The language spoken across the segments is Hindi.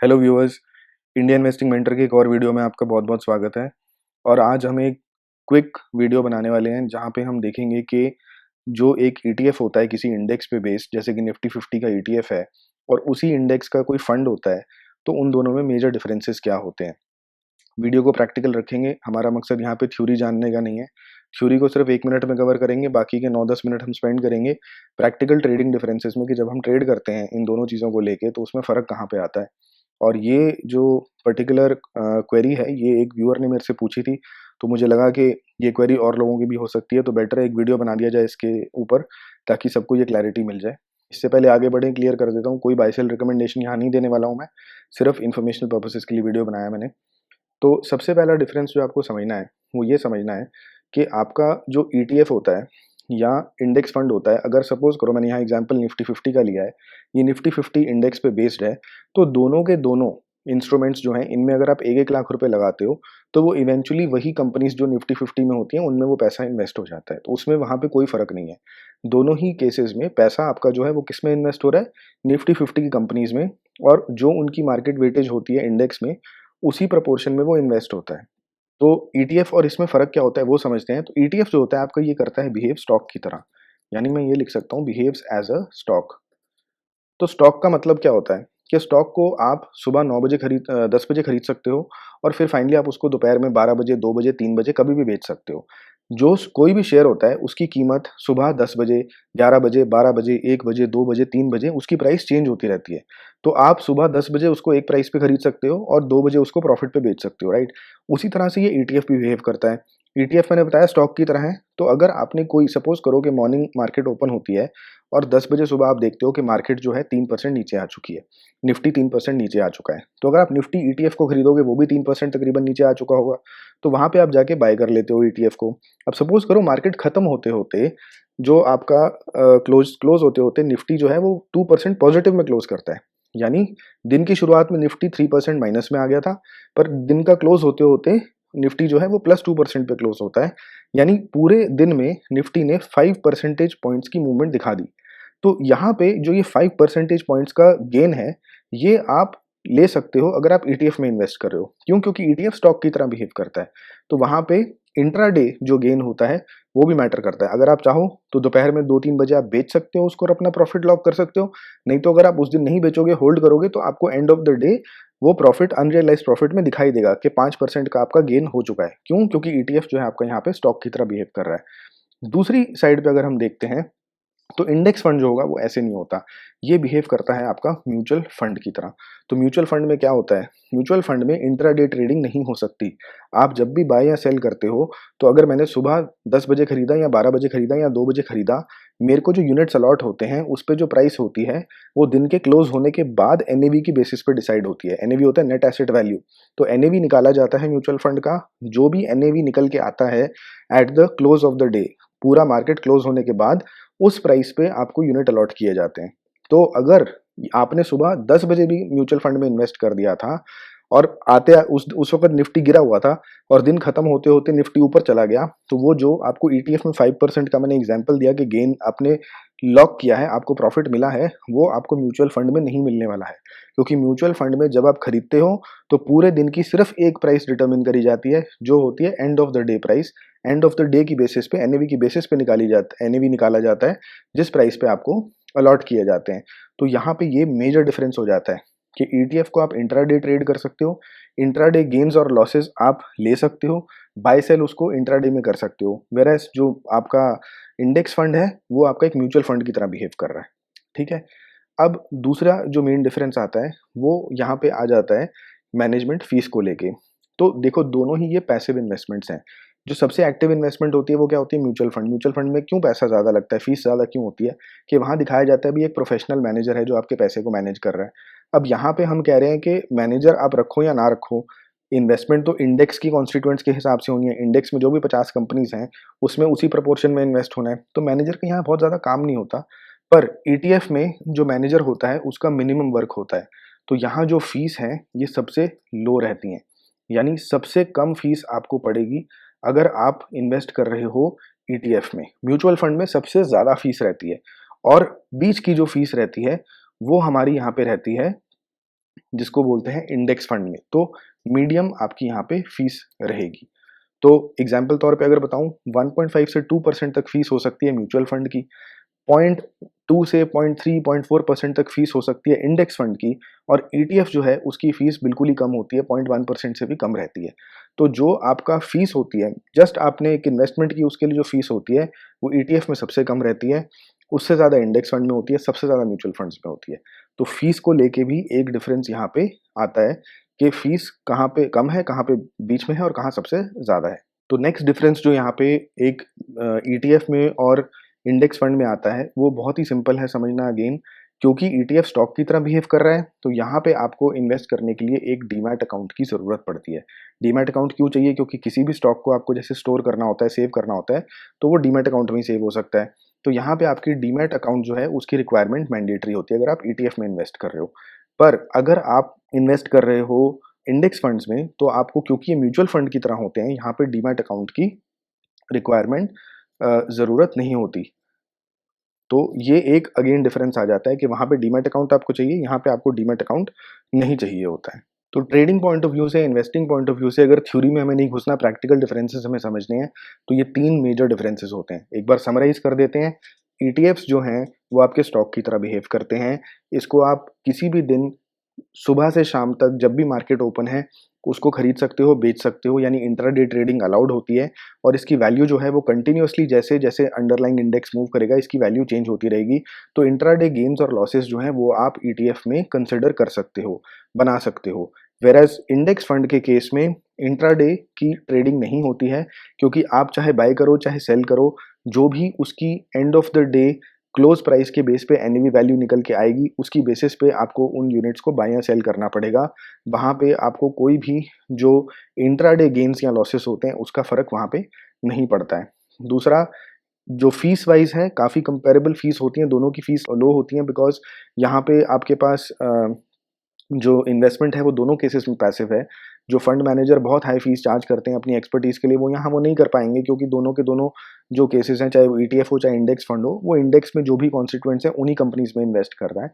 Hello viewers, India investing mentor के एक और वीडियो में आपका बहुत बहुत स्वागत है। और आज हम एक क्विक वीडियो बनाने वाले हैं जहां पे हम देखेंगे कि जो एक ईटीएफ होता है किसी इंडेक्स पे बेस्ड, जैसे कि निफ्टी 50 का ईटीएफ है, और उसी इंडेक्स का कोई फंड होता है, तो उन दोनों में मेजर डिफरेंसेस क्या होते हैं। वीडियो को प्रैक्टिकल रखेंगे। हमारा मकसद यहाँ पे थ्योरी जानने का नहीं है। थ्योरी को सिर्फ 1 मिनट में कवर करेंगे, बाकी के 9-10 मिनट हम स्पेंड करेंगे प्रैक्टिकल ट्रेडिंग डिफरेंसेस में, कि जब हम ट्रेड करते हैं इन दोनों चीज़ों को लेके तो उसमें फ़र्क कहाँ पे आता है। और ये जो पर्टिकुलर क्वेरी है, ये एक व्यूअर ने मेरे से पूछी थी, तो मुझे लगा कि ये क्वेरी और लोगों की भी हो सकती है, तो बेटर है एक वीडियो बना दिया जाए इसके ऊपर, ताकि सबको ये क्लैरिटी मिल जाए। इससे पहले आगे बढ़ें, क्लियर कर देता हूँ, कोई बाय सेल रिकमेंडेशन यहाँ नहीं देने वाला हूँ मैं, सिर्फ इन्फॉर्मेशनल पर्पसेस के लिए वीडियो बनाया मैंने। तो सबसे पहला डिफरेंस जो आपको समझना है वो ये समझना है कि आपका जो ईटीएफ होता है या इंडेक्स फंड होता है, अगर सपोज करो मैंने यहाँ एग्जांपल निफ्टी 50 का लिया है, ये निफ्टी 50 इंडेक्स पे बेस्ड है, तो दोनों के दोनों इंस्ट्रूमेंट्स जो हैं, इनमें अगर आप 1-1 लाख रुपए लगाते हो तो वो इवेंचुअली वही कंपनीज जो निफ्टी 50 में होती हैं उनमें वो पैसा इन्वेस्ट हो जाता है। तो उसमें वहाँ पे कोई फर्क नहीं है। दोनों ही केसेस में पैसा आपका जो है वो किस में इन्वेस्ट हो रहा है, निफ्टी 50 की कंपनीज में, और जो उनकी मार्केट वेटेज होती है इंडेक्स में, उसी प्रपोर्शन में वो इन्वेस्ट होता है। तो ईटीएफ और इसमें फ़र्क क्या होता है वो समझते हैं। तो ईटीएफ जो होता है आपका, ये करता है बिहेव स्टॉक की तरह, यानी मैं ये लिख सकता हूँ बिहेव्स एज अ स्टॉक। तो स्टॉक का मतलब क्या होता है कि स्टॉक को आप सुबह 9 बजे 10 बजे खरीद सकते हो, और फिर फाइनली आप उसको दोपहर में 12 बजे, 2 बजे, 3 बजे कभी भी बेच सकते हो। कोई भी शेयर होता है उसकी कीमत सुबह 10 बजे, 11 बजे, 12 बजे, 1 बजे, 2 बजे, 3 बजे उसकी प्राइस चेंज होती रहती है। तो आप सुबह 10 बजे उसको एक प्राइस पे खरीद सकते हो और 2 बजे उसको प्रॉफिट पे बेच सकते हो, राइट? उसी तरह से ये ईटीएफ भी बिहेव करता है। ईटीएफ मैंने बताया स्टॉक की तरह है। तो अगर आपने कोई सपोज करो कि मॉर्निंग मार्केट ओपन होती है और 10 बजे सुबह आप देखते हो कि मार्केट जो है 3% नीचे आ चुकी है, निफ्टी 3% नीचे आ चुका है, तो अगर आप निफ्टी ईटीएफ को खरीदोगे वो भी 3% तकरीबन नीचे आ चुका होगा, तो वहां पे आप जाके बाय कर लेते हो ईटीएफ को। अब सपोज करो मार्केट खत्म होते होते, जो आपका क्लोज क्लोज होते होते निफ्टी जो है वो 2% पॉजिटिव में क्लोज करता है, यानी दिन की शुरुआत में निफ्टी 3% माइनस में आ गया था, पर दिन का क्लोज होते होते निफ्टी जो है वो +2% पे क्लोज होता है, यानी पूरे दिन में निफ्टी ने 5 परसेंटेज पॉइंट्स की मूवमेंट दिखा दी। तो यहाँ पे जो ये 5 परसेंटेज पॉइंट्स का गेन है, ये आप ले सकते हो अगर आप ईटीएफ में इन्वेस्ट कर रहे हो। क्यों? क्योंकि ईटीएफ स्टॉक की तरह बिहेव करता है। तो वहाँ पे इंट्राडे जो गेन होता है वो भी मैटर करता है। अगर आप चाहो तो दोपहर में 2-3 बजे आप बेच सकते हो उसको और अपना प्रॉफिट लॉक कर सकते हो। नहीं तो अगर आप उस दिन नहीं बेचोगे, होल्ड करोगे, तो आपको एंड ऑफ द डे वो प्रॉफिट अनरियलाइज्ड प्रॉफिट में दिखाई देगा कि 5% का आपका गेन हो चुका है। क्यों? क्योंकि ईटीएफ जो है आपका यहाँ पे स्टॉक की तरह बिहेव कर रहा है। दूसरी साइड पे अगर हम देखते हैं, तो इंडेक्स फंड जो होगा वो ऐसे नहीं होता। ये बिहेव करता है आपका म्यूचुअल फंड की तरह। तो म्यूचुअल फंड में क्या होता है? म्यूचुअल फंड में इंट्राडे ट्रेडिंग नहीं हो सकती। आप जब भी बाय या सेल करते हो, तो अगर मैंने सुबह 10 बजे खरीदा या 12 बजे खरीदा या 2 बजे खरीदा, मेरे को जो यूनिट्स अलॉट होते हैं उस पे जो प्राइस होती है वो दिन के क्लोज होने के बाद एनएवी की बेसिस पे डिसाइड होती है। एनएवी होता है नेट एसेट वैल्यू। तो एनएवी निकाला जाता है म्यूचुअल फंड का। जो भी एनएवी निकल के आता है at the close of the day, पूरा मार्केट क्लोज होने के बाद, उस प्राइस पे आपको यूनिट अलॉट किए जाते हैं। तो अगर आपने सुबह 10 बजे भी म्यूचुअल फंड में इन्वेस्ट कर दिया था और उस वक्त निफ्टी गिरा हुआ था और दिन खत्म होते होते निफ्टी ऊपर चला गया, तो वो जो आपको ईटीएफ में 5% का मैंने एग्जांपल दिया कि गेन आपने लॉक किया है, आपको प्रॉफिट मिला है, वो आपको म्यूचुअल फंड में नहीं मिलने वाला है। क्योंकि म्यूचुअल फंड में जब आप खरीदते हो तो पूरे दिन की सिर्फ एक प्राइस डिटरमिन करी जाती है, जो होती है end of the day price. End of the day की बेसिस पे, एनएवी की बेसिस पे एनएवी निकाला जाता है, जिस प्राइस पे आपको अलॉट किए जाते हैं। तो यहाँ पे ये मेजर डिफरेंस हो जाता है कि ईटीएफ को आप इंट्राडे ट्रेड कर सकते हो, इंट्राडे गेन्स और लॉसेस आप ले सकते हो, बाय सेल उसको इंट्राडे में कर सकते हो। वेरएज़ जो आपका इंडेक्स फंड है वो आपका एक म्यूचुअल फंड की तरह बिहेव कर रहा है। ठीक है? अब दूसरा जो मेन डिफरेंस आता है वो यहाँ पे आ जाता है मैनेजमेंट फीस को लेके। तो देखो, दोनों ही ये पैसिव इन्वेस्टमेंट्स हैं। जो सबसे एक्टिव इन्वेस्टमेंट होती है वो क्या होती है? Mutual fund. म्यूचुअल फंड में क्यों पैसा ज़्यादा लगता है, फीस ज़्यादा क्यों होती है? कि वहाँ दिखाया जाता है भी एक प्रोफेशनल मैनेजर है जो आपके पैसे को मैनेज कर रहा है। अब यहाँ पे हम कह रहे हैं कि मैनेजर आप रखो या ना रखो, इन्वेस्टमेंट तो इंडेक्स की कॉन्स्टिट्यूएंट्स के हिसाब से होनी है। इंडेक्स में जो भी 50 कंपनीज हैं उसमें उसी प्रपोर्शन में इन्वेस्ट होना है। तो मैनेजर का यहाँ बहुत ज़्यादा काम नहीं होता। पर ईटीएफ में जो मैनेजर होता है उसका मिनिमम वर्क होता है। तो यहाँ जो फीस है ये सबसे लो रहती हैं, यानी सबसे कम फीस आपको पड़ेगी अगर आप इन्वेस्ट कर रहे हो ईटीएफ में। म्यूचुअल फंड में सबसे ज़्यादा फीस रहती है, और बीच की जो फीस रहती है वो हमारी यहाँ पे रहती है जिसको बोलते हैं इंडेक्स फंड में, तो मीडियम आपकी यहाँ पे फीस रहेगी। तो एग्जाम्पल तौर पे अगर बताऊं, 1.5 से 2% तक फीस हो सकती है म्यूचुअल फंड की, 0.2 से 0.3 0.4% तक फीस हो सकती है इंडेक्स फंड की, और ईटीएफ जो है उसकी फीस बिल्कुल ही कम होती है, 0.1% से भी कम रहती है। तो जो आपका फीस होती है, जस्ट आपने एक इन्वेस्टमेंट की उसके लिए जो फीस होती है वो ईटीएफ में सबसे कम रहती है, उससे ज़्यादा इंडेक्स फंड में होती है, सबसे ज़्यादा म्यूचुअल फंड्स में होती है। तो फीस को लेके भी एक डिफरेंस यहाँ पे आता है कि फीस कहाँ पे कम है, कहाँ पे बीच में है और कहाँ सबसे ज़्यादा है। तो नेक्स्ट डिफरेंस जो यहाँ पे एक ईटीएफ में और इंडेक्स फंड में आता है वो बहुत ही सिंपल है समझना अगेन, क्योंकि ईटीएफ स्टॉक की तरह बिहेव कर रहा है तो यहाँ पे आपको इन्वेस्ट करने के लिए एक डीमैट अकाउंट की ज़रूरत पड़ती है। डीमैट अकाउंट क्यों चाहिए? क्योंकि किसी भी स्टॉक को आपको जैसे स्टोर करना होता है, सेव करना होता है, तो वो डीमैट अकाउंट में ही सेव हो सकता है। तो यहाँ पे आपकी डीमैट अकाउंट जो है उसकी रिक्वायरमेंट मैंडेटरी होती है अगर आप ईटीएफ में इन्वेस्ट कर रहे हो। पर अगर आप इन्वेस्ट कर रहे हो इंडेक्स फंड्स में, तो आपको, क्योंकि ये म्यूचुअल फंड की तरह होते हैं, यहाँ पे डीमैट अकाउंट की रिक्वायरमेंट ज़रूरत नहीं होती। तो ये एक अगेन डिफरेंस आ जाता है कि वहाँ पे डीमैट अकाउंट आपको चाहिए, यहाँ पे आपको डीमैट अकाउंट नहीं चाहिए होता है। तो ट्रेडिंग पॉइंट ऑफ व्यू से, इन्वेस्टिंग पॉइंट ऑफ व्यू से अगर थ्योरी में हमें नहीं घुसना, प्रैक्टिकल डिफरेंसेस हमें समझने हैं, तो ये 3 मेजर डिफरेंसेस होते हैं। एक बार समराइज़ कर देते हैं। ईटीएफ्स जो हैं वो आपके स्टॉक की तरह बिहेव करते हैं। इसको आप किसी भी दिन सुबह से शाम तक जब भी मार्केट ओपन है उसको खरीद सकते हो, बेच सकते हो, यानी इंट्राडे ट्रेडिंग अलाउड होती है। और इसकी वैल्यू जो है वो कंटिन्यूअसली जैसे जैसे अंडरलाइंग इंडेक्स मूव करेगा इसकी वैल्यू चेंज होती रहेगी। तो इंट्राडे गेन्स और लॉसेस जो हैं वो आप ईटीएफ में कंसिडर कर सकते हो, बना सकते हो। वेयरएज़ इंडेक्स फंड के केस में इंट्राडे की ट्रेडिंग नहीं होती है, क्योंकि आप चाहे बाय करो चाहे सेल करो, जो भी उसकी end of the day close price के बेस पे एनएवी वैल्यू निकल के आएगी, उसकी बेसिस पे आपको उन यूनिट्स को बाय या सेल करना पड़ेगा। वहाँ पे आपको कोई भी जो इंट्राडे गेन्स या लॉसेस होते हैं उसका फ़र्क वहाँ पे नहीं पड़ता है। दूसरा, जो फीस वाइज़ है काफ़ी कंपैरेबल फीस होती हैं, दोनों की फीस लो होती है, बिकॉज़ यहाँ पे आपके पास जो इन्वेस्टमेंट है वो दोनों केसेस में पैसिव है। जो फंड मैनेजर बहुत हाई फीस चार्ज करते हैं अपनी एक्सपर्टीज़ के लिए, वो यहाँ वो नहीं कर पाएँगे, क्योंकि दोनों के दोनों जो केसेस हैं, चाहे वो ईटीएफ हो चाहे इंडेक्स फंड हो, वो इंडेक्स में जो भी कॉन्स्टिट्यूएंट्स हैं उन्हीं कंपनीज़ में इन्वेस्ट कर रहा है।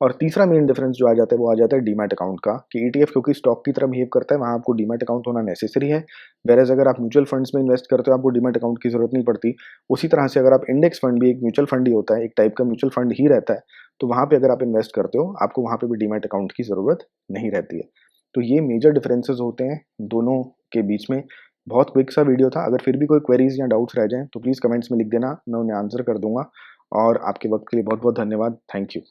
और तीसरा मेन डिफरेंस जो आ जाता है वो आ जाता है डीमैट अकाउंट का, कि ईटीएफ क्योंकि स्टॉक की तरह बिहेव करता है, वहाँ आपको डीमैट अकाउंट होना नेसेसरी है। व्हेयरएज़ अगर आप म्यूचुअल फंड्स में इन्वेस्ट करते हो आपको डीमैट अकाउंट की ज़रूरत नहीं पड़ती। उसी तरह से अगर आप इंडेक्स फंड भी एक म्यूचुअल फंड ही होता है, एक टाइप का म्यूचुअल फंड ही रहता है, तो वहाँ पे अगर आप इन्वेस्ट करते हो आपको वहाँ पे भी डीमैट अकाउंट की ज़रूरत नहीं रहती है। तो ये मेजर डिफरेंसेस होते हैं दोनों के बीच में। बहुत क्विक सा वीडियो था, अगर फिर भी कोई क्वेरीज या डाउट्स रह जाएँ तो प्लीज़ कमेंट्स में लिख देना, मैं उन्हें आंसर कर दूँगा। और आपके वक्त के लिए बहुत बहुत धन्यवाद। Thank you.